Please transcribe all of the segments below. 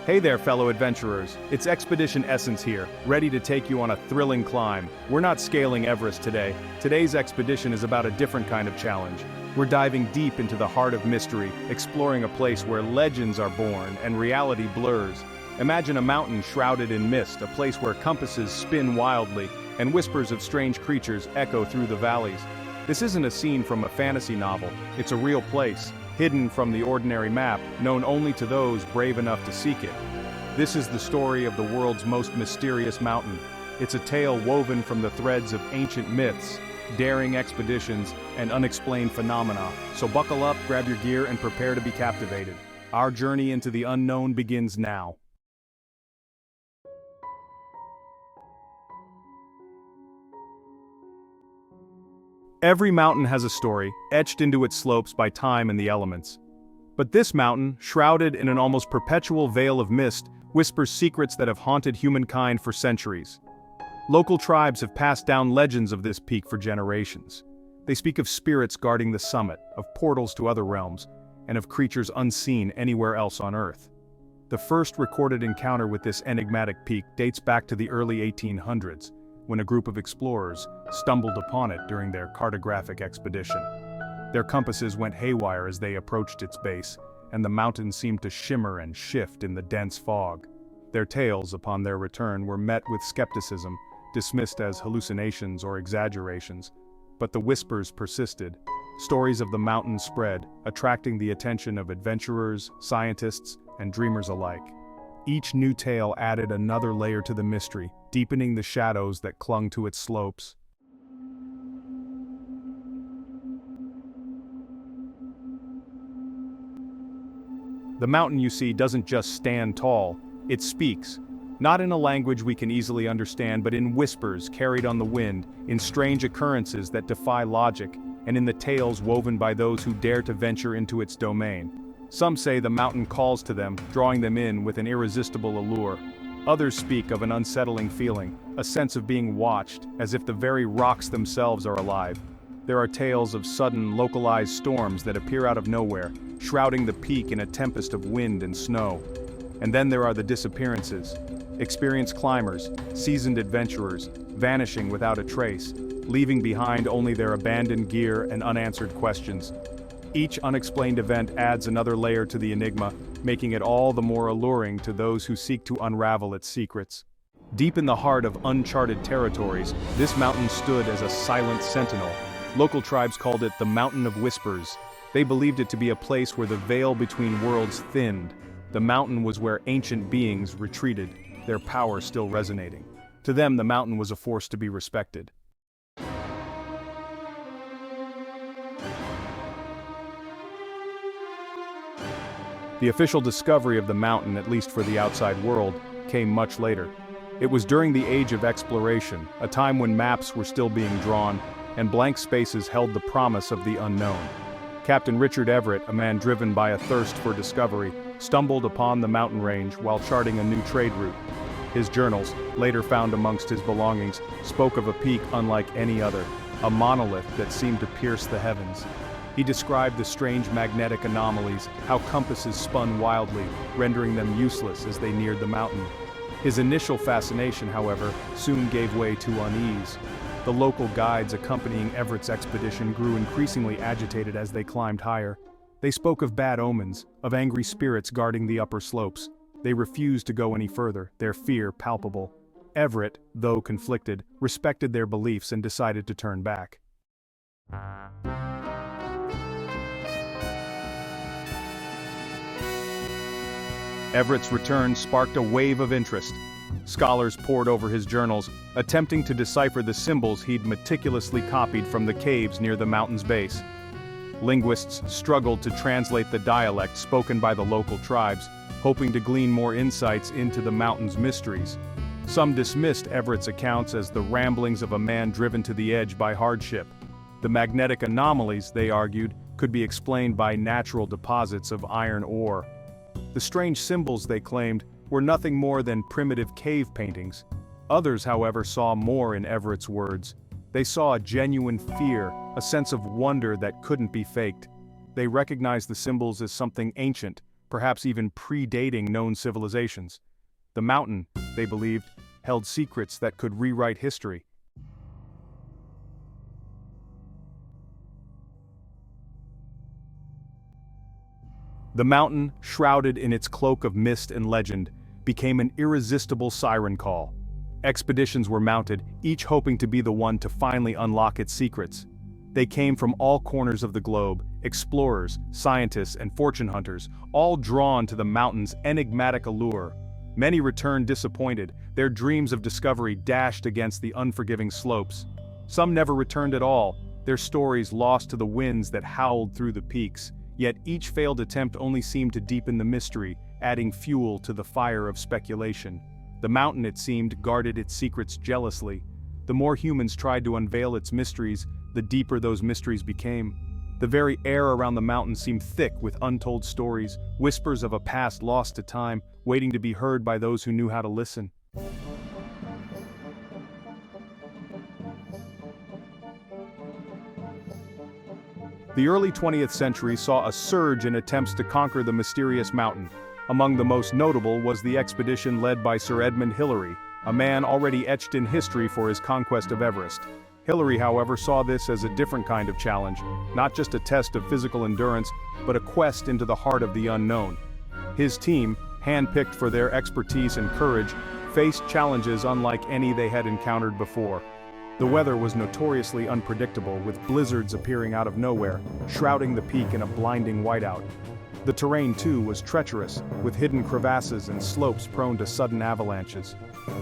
Hey there, fellow adventurers. It's Expedition Essence here, ready to take you on a thrilling climb. We're not scaling Everest today. Today's expedition is about a different kind of challenge. We're diving deep into the heart of mystery, exploring a place where legends are born and reality blurs. Imagine a mountain shrouded in mist, a place where compasses spin wildly and whispers of strange creatures echo through the valleys. This isn't a scene from a fantasy novel, it's a real place, hidden from the ordinary map, known only to those brave enough to seek it. This is the story of the world's most mysterious mountain. It's a tale woven from the threads of ancient myths, daring expeditions, and unexplained phenomena. So buckle up, grab your gear, and prepare to be captivated. Our journey into the unknown begins now. Every mountain has a story, etched into its slopes by time and the elements. But this mountain, shrouded in an almost perpetual veil of mist, whispers secrets that have haunted humankind for centuries. Local tribes have passed down legends of this peak for generations. They speak of spirits guarding the summit, of portals to other realms, and of creatures unseen anywhere else on Earth. The first recorded encounter with this enigmatic peak dates back to the early 1800s, when a group of explorers stumbled upon it during their cartographic expedition. Their compasses went haywire as they approached its base, and the mountain seemed to shimmer and shift in the dense fog. Their tales upon their return were met with skepticism, dismissed as hallucinations or exaggerations. But the whispers persisted. Stories of the mountain spread, attracting the attention of adventurers, scientists, and dreamers alike. Each new tale added another layer to the mystery, deepening the shadows that clung to its slopes. The mountain you see doesn't just stand tall, it speaks. Not in a language we can easily understand, but in whispers carried on the wind, in strange occurrences that defy logic, and in the tales woven by those who dare to venture into its domain. Some say the mountain calls to them, drawing them in with an irresistible allure. Others speak of an unsettling feeling, a sense of being watched, as if the very rocks themselves are alive. There are tales of sudden, localized storms that appear out of nowhere, shrouding the peak in a tempest of wind and snow. And then there are the disappearances. Experienced climbers, seasoned adventurers, vanishing without a trace, leaving behind only their abandoned gear and unanswered questions. Each unexplained event adds another layer to the enigma, making it all the more alluring to those who seek to unravel its secrets. Deep in the heart of uncharted territories, this mountain stood as a silent sentinel. Local tribes called it the Mountain of Whispers. They believed it to be a place where the veil between worlds thinned. The mountain was where ancient beings retreated, their power still resonating. To them, the mountain was a force to be respected. The official discovery of the mountain, at least for the outside world, came much later. It was during the age of exploration, a time when maps were still being drawn, and blank spaces held the promise of the unknown. Captain Richard Everett, a man driven by a thirst for discovery, stumbled upon the mountain range while charting a new trade route. His journals, later found amongst his belongings, spoke of a peak unlike any other, a monolith that seemed to pierce the heavens. He described the strange magnetic anomalies, how compasses spun wildly, rendering them useless as they neared the mountain. His initial fascination, however, soon gave way to unease. The local guides accompanying Everett's expedition grew increasingly agitated as they climbed higher. They spoke of bad omens, of angry spirits guarding the upper slopes. They refused to go any further, their fear palpable. Everett, though conflicted, respected their beliefs and decided to turn back. Everett's return sparked a wave of interest. Scholars pored over his journals, attempting to decipher the symbols he'd meticulously copied from the caves near the mountain's base. Linguists struggled to translate the dialect spoken by the local tribes, hoping to glean more insights into the mountain's mysteries. Some dismissed Everett's accounts as the ramblings of a man driven to the edge by hardship. The magnetic anomalies, they argued, could be explained by natural deposits of iron ore. The strange symbols, they claimed, were nothing more than primitive cave paintings. Others, however, saw more in Everett's words. They saw a genuine fear, a sense of wonder that couldn't be faked. They recognized the symbols as something ancient, perhaps even predating known civilizations. The mountain, they believed, held secrets that could rewrite history. The mountain, shrouded in its cloak of mist and legend, became an irresistible siren call. Expeditions were mounted, each hoping to be the one to finally unlock its secrets. They came from all corners of the globe, explorers, scientists, and fortune hunters, all drawn to the mountain's enigmatic allure. Many returned disappointed, their dreams of discovery dashed against the unforgiving slopes. Some never returned at all, their stories lost to the winds that howled through the peaks. Yet each failed attempt only seemed to deepen the mystery, adding fuel to the fire of speculation. The mountain, it seemed, guarded its secrets jealously. The more humans tried to unveil its mysteries, the deeper those mysteries became. The very air around the mountain seemed thick with untold stories, whispers of a past lost to time, waiting to be heard by those who knew how to listen. The early 20th century saw a surge in attempts to conquer the mysterious mountain. Among the most notable was the expedition led by Sir Edmund Hillary, a man already etched in history for his conquest of Everest. Hillary, however, saw this as a different kind of challenge, not just a test of physical endurance, but a quest into the heart of the unknown. His team, handpicked for their expertise and courage, faced challenges unlike any they had encountered before. The weather was notoriously unpredictable, with blizzards appearing out of nowhere, shrouding the peak in a blinding whiteout. The terrain, too, was treacherous, with hidden crevasses and slopes prone to sudden avalanches.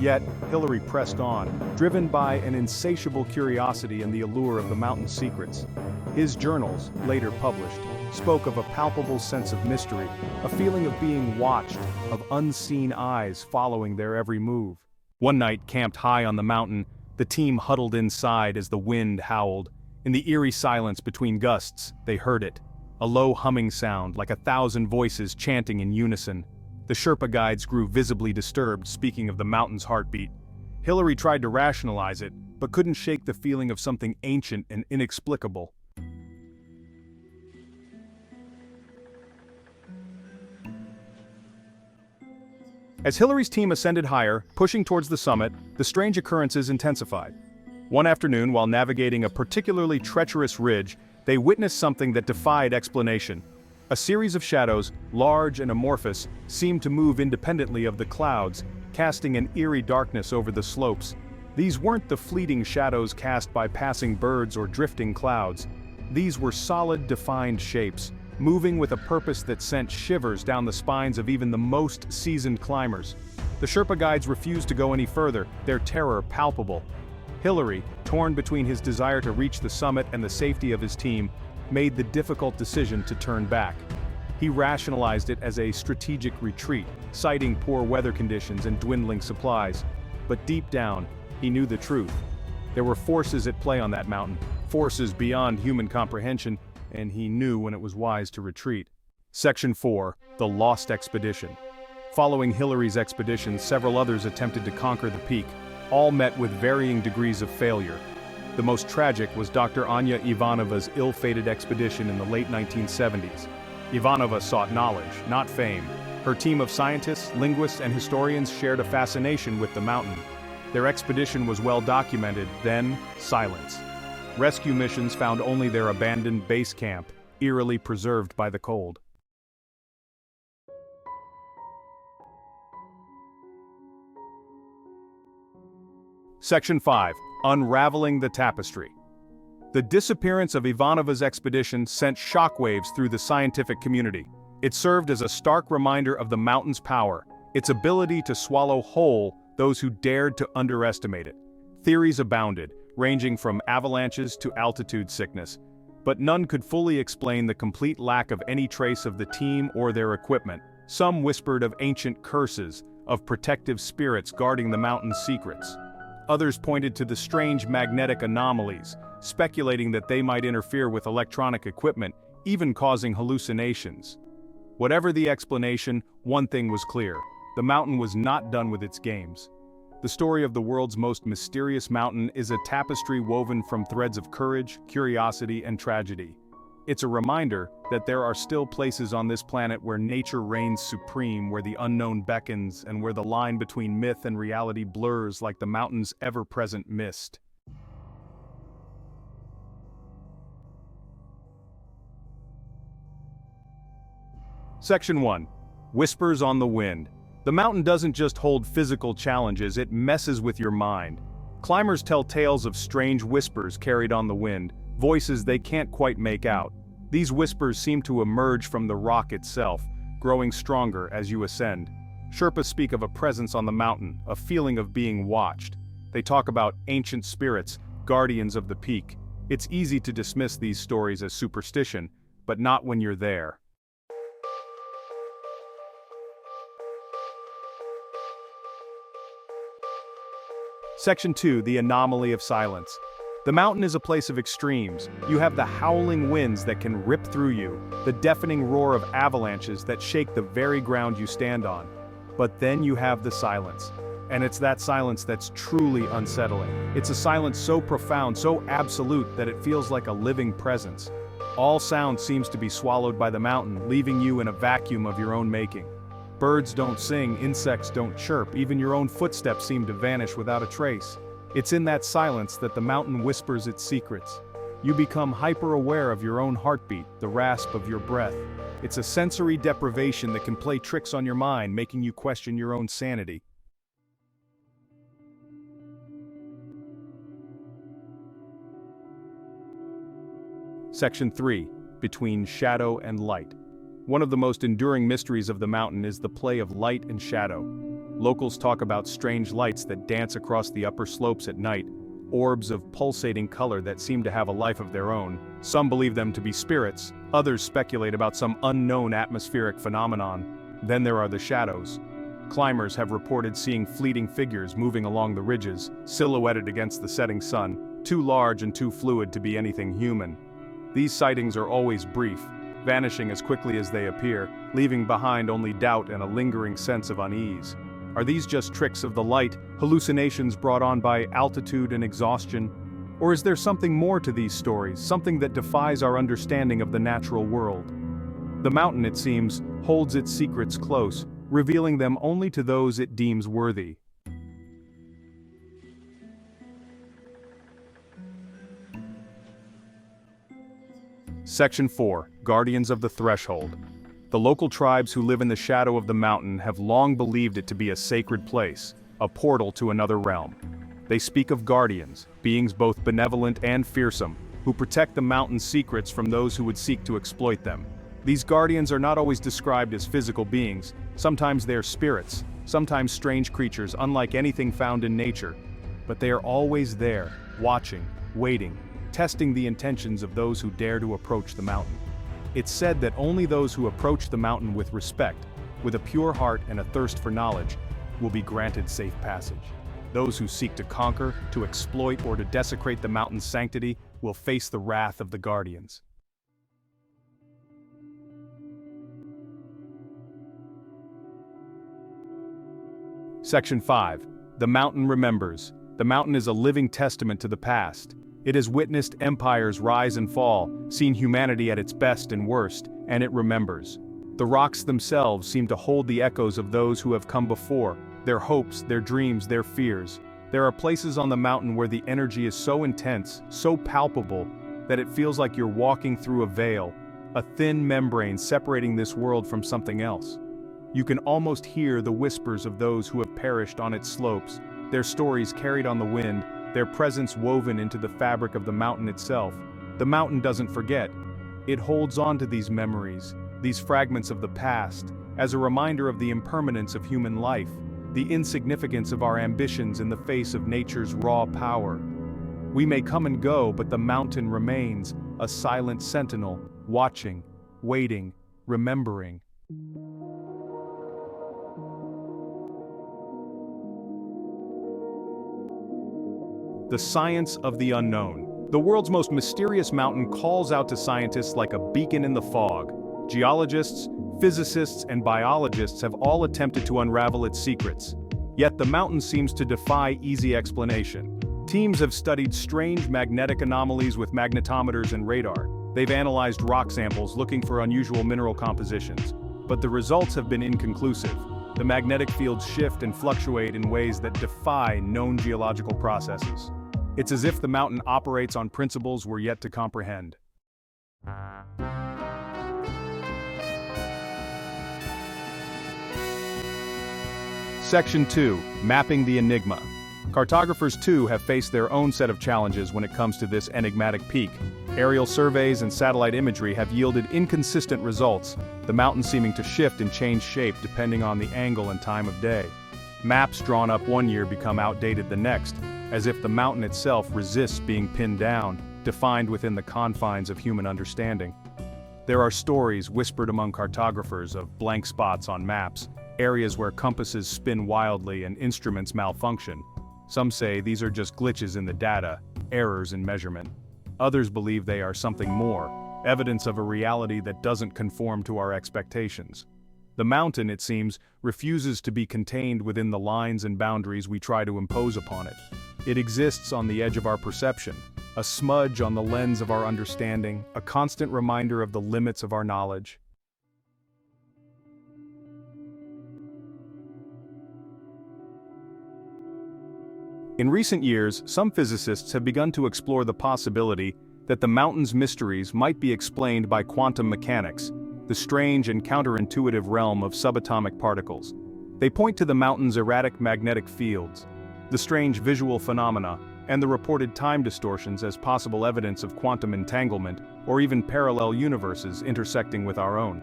Yet, Hillary pressed on, driven by an insatiable curiosity and the allure of the mountain's secrets. His journals, later published, spoke of a palpable sense of mystery, a feeling of being watched, of unseen eyes following their every move. One night, camped high on the mountain, the team huddled inside as the wind howled. In the eerie silence between gusts, they heard it. A low humming sound, like 1,000 voices chanting in unison. The Sherpa guides grew visibly disturbed, speaking of the mountain's heartbeat. Hillary tried to rationalize it, but couldn't shake the feeling of something ancient and inexplicable. As Hillary's team ascended higher, pushing towards the summit, the strange occurrences intensified. One afternoon, while navigating a particularly treacherous ridge, they witnessed something that defied explanation. A series of shadows, large and amorphous, seemed to move independently of the clouds, casting an eerie darkness over the slopes. These weren't the fleeting shadows cast by passing birds or drifting clouds. These were solid, defined shapes, moving with a purpose that sent shivers down the spines of even the most seasoned climbers. The Sherpa guides refused to go any further, their terror palpable. Hillary, torn between his desire to reach the summit and the safety of his team, made the difficult decision to turn back. He rationalized it as a strategic retreat, citing poor weather conditions and dwindling supplies. But deep down, he knew the truth. There were forces at play on that mountain, forces beyond human comprehension, and he knew when it was wise to retreat. Section 4, The Lost Expedition. Following Hillary's expedition, several others attempted to conquer the peak. All met with varying degrees of failure. The most tragic was Dr. Anya Ivanova's ill-fated expedition in the late 1970s. Ivanova sought knowledge, not fame. Her team of scientists, linguists, and historians shared a fascination with the mountain. Their expedition was well documented, then silence. Rescue missions found only their abandoned base camp, eerily preserved by the cold. Section 5. Unraveling the Tapestry. The disappearance of Ivanova's expedition sent shockwaves through the scientific community. It served as a stark reminder of the mountain's power, its ability to swallow whole those who dared to underestimate it. Theories abounded, ranging from avalanches to altitude sickness, but none could fully explain the complete lack of any trace of the team or their equipment. Some whispered of ancient curses, of protective spirits guarding the mountain's secrets. Others pointed to the strange magnetic anomalies, speculating that they might interfere with electronic equipment, even causing hallucinations. Whatever the explanation, one thing was clear: the mountain was not done with its games. The story of the world's most mysterious mountain is a tapestry woven from threads of courage, curiosity, and tragedy. It's a reminder that there are still places on this planet where nature reigns supreme, where the unknown beckons, and where the line between myth and reality blurs like the mountain's ever-present mist. Section 1. Whispers on the Wind. The mountain doesn't just hold physical challenges, it messes with your mind. Climbers tell tales of strange whispers carried on the wind, voices they can't quite make out. These whispers seem to emerge from the rock itself, growing stronger as you ascend. Sherpas speak of a presence on the mountain, a feeling of being watched. They talk about ancient spirits, guardians of the peak. It's easy to dismiss these stories as superstition, but not when you're there. Section 2. The Anomaly of Silence. The mountain is a place of extremes. You have the howling winds that can rip through you, the deafening roar of avalanches that shake the very ground you stand on. But then you have the silence. And it's that silence that's truly unsettling. It's a silence so profound, so absolute, that it feels like a living presence. All sound seems to be swallowed by the mountain, leaving you in a vacuum of your own making. Birds don't sing, insects don't chirp, even your own footsteps seem to vanish without a trace. It's in that silence that the mountain whispers its secrets. You become hyper-aware of your own heartbeat, the rasp of your breath. It's a sensory deprivation that can play tricks on your mind, making you question your own sanity. Section 3. Between Shadow and Light. One of the most enduring mysteries of the mountain is the play of light and shadow. Locals talk about strange lights that dance across the upper slopes at night, orbs of pulsating color that seem to have a life of their own. Some believe them to be spirits, others speculate about some unknown atmospheric phenomenon. Then there are the shadows. Climbers have reported seeing fleeting figures moving along the ridges, silhouetted against the setting sun, too large and too fluid to be anything human. These sightings are always brief, vanishing as quickly as they appear, leaving behind only doubt and a lingering sense of unease. Are these just tricks of the light, hallucinations brought on by altitude and exhaustion? Or is there something more to these stories, something that defies our understanding of the natural world? The mountain, it seems, holds its secrets close, revealing them only to those it deems worthy. Section 4. Guardians of the Threshold. The local tribes who live in the shadow of the mountain have long believed it to be a sacred place, a portal to another realm. They speak of guardians, beings both benevolent and fearsome, who protect the mountain's secrets from those who would seek to exploit them. These guardians are not always described as physical beings. Sometimes they are spirits, sometimes strange creatures unlike anything found in nature. But they are always there, watching, waiting, testing the intentions of those who dare to approach the mountain. It's said that only those who approach the mountain with respect, with a pure heart and a thirst for knowledge, will be granted safe passage. Those who seek to conquer, to exploit, or to desecrate the mountain's sanctity will face the wrath of the guardians. Section 5. The Mountain Remembers. The mountain is a living testament to the past. It has witnessed empires rise and fall, seen humanity at its best and worst, and it remembers. The rocks themselves seem to hold the echoes of those who have come before, their hopes, their dreams, their fears. There are places on the mountain where the energy is so intense, so palpable, that it feels like you're walking through a veil, a thin membrane separating this world from something else. You can almost hear the whispers of those who have perished on its slopes, their stories carried on the wind, their presence woven into the fabric of the mountain itself. The mountain doesn't forget. It holds on to these memories, these fragments of the past, as a reminder of the impermanence of human life, the insignificance of our ambitions in the face of nature's raw power. We may come and go, but the mountain remains, a silent sentinel, watching, waiting, remembering. The science of the unknown. The world's most mysterious mountain calls out to scientists like a beacon in the fog. Geologists, physicists, and biologists have all attempted to unravel its secrets. Yet the mountain seems to defy easy explanation. Teams have studied strange magnetic anomalies with magnetometers and radar. They've analyzed rock samples looking for unusual mineral compositions, but the results have been inconclusive. The magnetic fields shift and fluctuate in ways that defy known geological processes. It's as if the mountain operates on principles we're yet to comprehend. Section 2. Mapping the Enigma. Cartographers too have faced their own set of challenges when it comes to this enigmatic peak. Aerial surveys and satellite imagery have yielded inconsistent results, the mountain seeming to shift and change shape depending on the angle and time of day. Maps drawn up one year become outdated the next, as if the mountain itself resists being pinned down, defined within the confines of human understanding. There are stories whispered among cartographers of blank spots on maps, areas where compasses spin wildly and instruments malfunction. Some say these are just glitches in the data, errors in measurement. Others believe they are something more, evidence of a reality that doesn't conform to our expectations. The mountain, it seems, refuses to be contained within the lines and boundaries we try to impose upon it. It exists on the edge of our perception, a smudge on the lens of our understanding, a constant reminder of the limits of our knowledge. In recent years, some physicists have begun to explore the possibility that the mountain's mysteries might be explained by quantum mechanics, the strange and counterintuitive realm of subatomic particles. They point to the mountain's erratic magnetic fields, the strange visual phenomena, and the reported time distortions as possible evidence of quantum entanglement or even parallel universes intersecting with our own.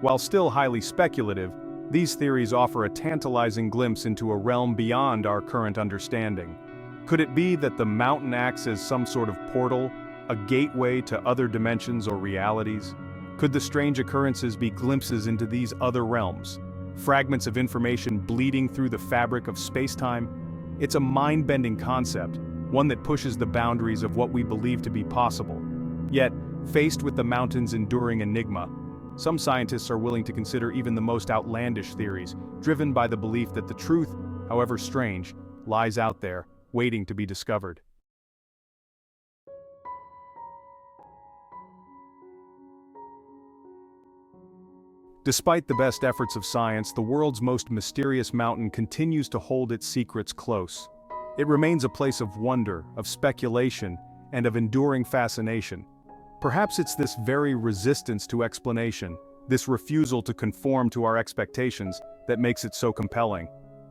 While still highly speculative, these theories offer a tantalizing glimpse into a realm beyond our current understanding. Could it be that the mountain acts as some sort of portal, a gateway to other dimensions or realities? Could the strange occurrences be glimpses into these other realms, fragments of information bleeding through the fabric of space-time? It's a mind-bending concept, one that pushes the boundaries of what we believe to be possible. Yet, faced with the mountain's enduring enigma, some scientists are willing to consider even the most outlandish theories, driven by the belief that the truth, however strange, lies out there, waiting to be discovered. Despite the best efforts of science, the world's most mysterious mountain continues to hold its secrets close. It remains a place of wonder, of speculation, and of enduring fascination. Perhaps it's this very resistance to explanation, this refusal to conform to our expectations, that makes it so compelling.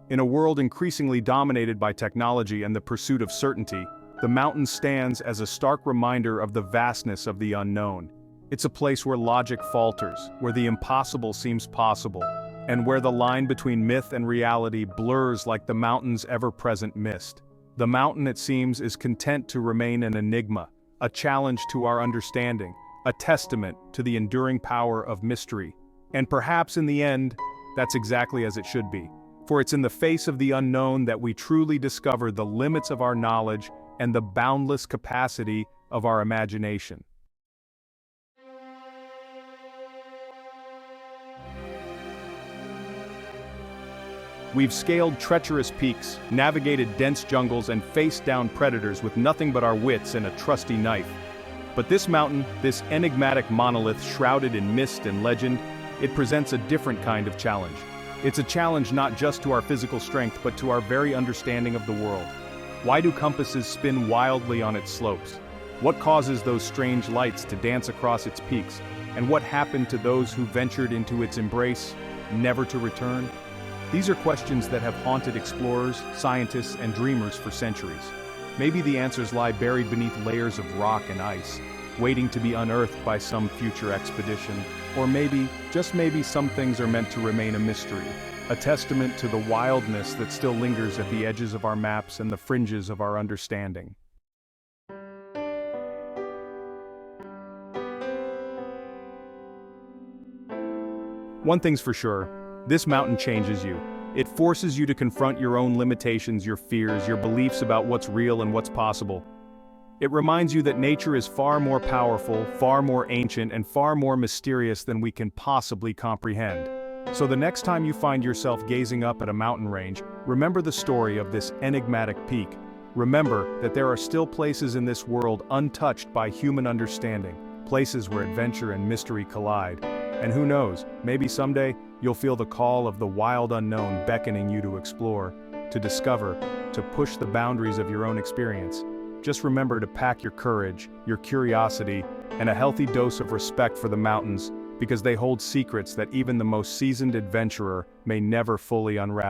In a world increasingly dominated by technology and the pursuit of certainty, the mountain stands as a stark reminder of the vastness of the unknown. It's a place where logic falters, where the impossible seems possible, and where the line between myth and reality blurs like the mountain's ever-present mist. The mountain, it seems, is content to remain an enigma, a challenge to our understanding, a testament to the enduring power of mystery. And perhaps in the end, that's exactly as it should be. For it's in the face of the unknown that we truly discover the limits of our knowledge and the boundless capacity of our imagination. We've scaled treacherous peaks, navigated dense jungles, and faced down predators with nothing but our wits and a trusty knife. But this mountain, this enigmatic monolith shrouded in mist and legend, it presents a different kind of challenge. It's a challenge not just to our physical strength but to our very understanding of the world. Why do compasses spin wildly on its slopes? What causes those strange lights to dance across its peaks? And what happened to those who ventured into its embrace, never to return? These are questions that have haunted explorers, scientists, and dreamers for centuries. Maybe the answers lie buried beneath layers of rock and ice, waiting to be unearthed by some future expedition. Or maybe, just maybe, some things are meant to remain a mystery, a testament to the wildness that still lingers at the edges of our maps and the fringes of our understanding. One thing's for sure. This mountain changes you. It forces you to confront your own limitations, your fears, your beliefs about what's real and what's possible. It reminds you that nature is far more powerful, far more ancient, and far more mysterious than we can possibly comprehend. So the next time you find yourself gazing up at a mountain range, remember the story of this enigmatic peak. Remember that there are still places in this world untouched by human understanding, places where adventure and mystery collide. And who knows, maybe someday, you'll feel the call of the wild unknown beckoning you to explore, to discover, to push the boundaries of your own experience. Just remember to pack your courage, your curiosity, and a healthy dose of respect for the mountains, because they hold secrets that even the most seasoned adventurer may never fully unravel.